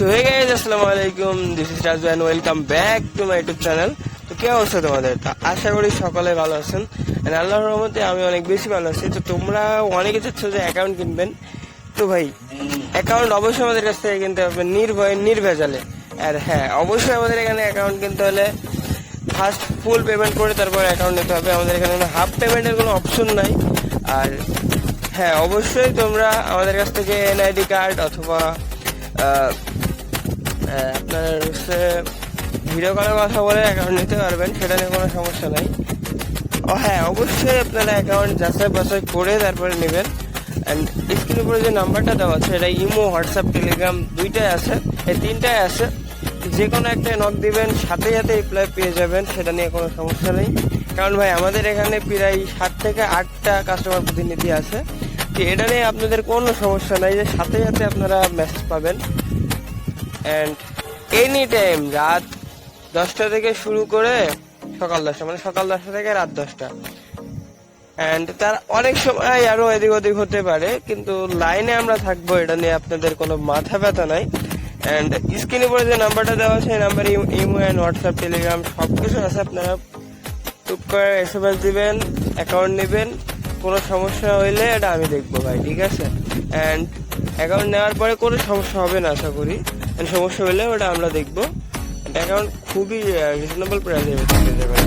So hey guys, আসসালামু আলাইকুম। This is Raju and welcome back to my YouTube channel. তো কি অবস্থা তোমাদের? তো আশা করি সকলে ভালো আছেন। এন্ড আল্লাহর রহমতে আমি অনেক বেশি ভালো আছি। তো তোমরা অনেকে চাচ্ছ যে অ্যাকাউন্ট কিনবেন, তো ভাই অ্যাকাউন্ট অবশ্যই আমাদের কাছ থেকে কিনতে হবে নির্ভয়ে নির্ভেজালে। আর হ্যাঁ, অবশ্যই আমাদের এখানে অ্যাকাউন্ট কিনতে হলে ফার্স্ট ফুল পেমেন্ট করে তারপর অ্যাকাউন্ট নিতে হবে। আমাদের এখানে কোনো হাফ পেমেন্টের কোনো অপশন নাই। আর হ্যাঁ, অবশ্যই তোমরা আমাদের কাছ থেকে এনআইডি কার্ড অথবা আপনার হচ্ছে ভিডিও কলের কথা বলে অ্যাকাউন্ট নিতে পারবেন, সেটা নিয়ে কোনো সমস্যা নাই। ও হ্যাঁ, অবশ্যই আপনারা অ্যাকাউন্ট যাচাই বাছাই করে তারপরে নেবেন। অ্যান্ড স্ক্রিনের উপরে যে নাম্বারটা দেওয়া আছে এটা ইমো, হোয়াটসঅ্যাপ, টেলিগ্রাম দুইটাই আছে, এই তিনটাই আছে। যে কোনো একটা নক দিবেন, সাথে সাথে রিপ্লাই পেয়ে যাবেন, সেটা নিয়ে কোনো সমস্যা নেই। কারণ ভাই আমাদের এখানে প্রায় 7 থেকে 8টা কাস্টমার প্রতিনিধি আছে, তো এটা নিয়ে আপনাদের কোনো সমস্যা নাই যে সাথে সাথে আপনারা মেসেজ পাবেন। অ্যান্ড এনি টাইম রাত 10টা থেকে শুরু করে সকাল 10টা, মানে সকাল 10টা থেকে রাত 10টা। অ্যান্ড তার অনেক সময় আরো এদিক ওদিক হতে পারে, কিন্তু লাইনে আমরা থাকবো, এটা নিয়ে আপনাদের কোনো মাথা ব্যথা নাই। অ্যান্ড স্ক্রিনের উপরে যে নাম্বারটা দেওয়া আছে এই নাম্বারে ইমো অ্যান্ড হোয়াটসঅ্যাপ, টেলিগ্রাম সবকিছু আছে। আপনারা টুক করে এসএমএস দিবেন, অ্যাকাউন্ট নেবেন। কোনো সমস্যা হইলে এটা আমি দেখবো ভাই, ঠিক আছে? অ্যান্ড অ্যাকাউন্ট নেওয়ার পরে কোনো সমস্যা হবে না আশা করি। সমস্যা হলে ওটা আমরা দেখবো। অ্যাকাউন্ট খুবই রিজনেবল প্রাইসে পেতে পারি।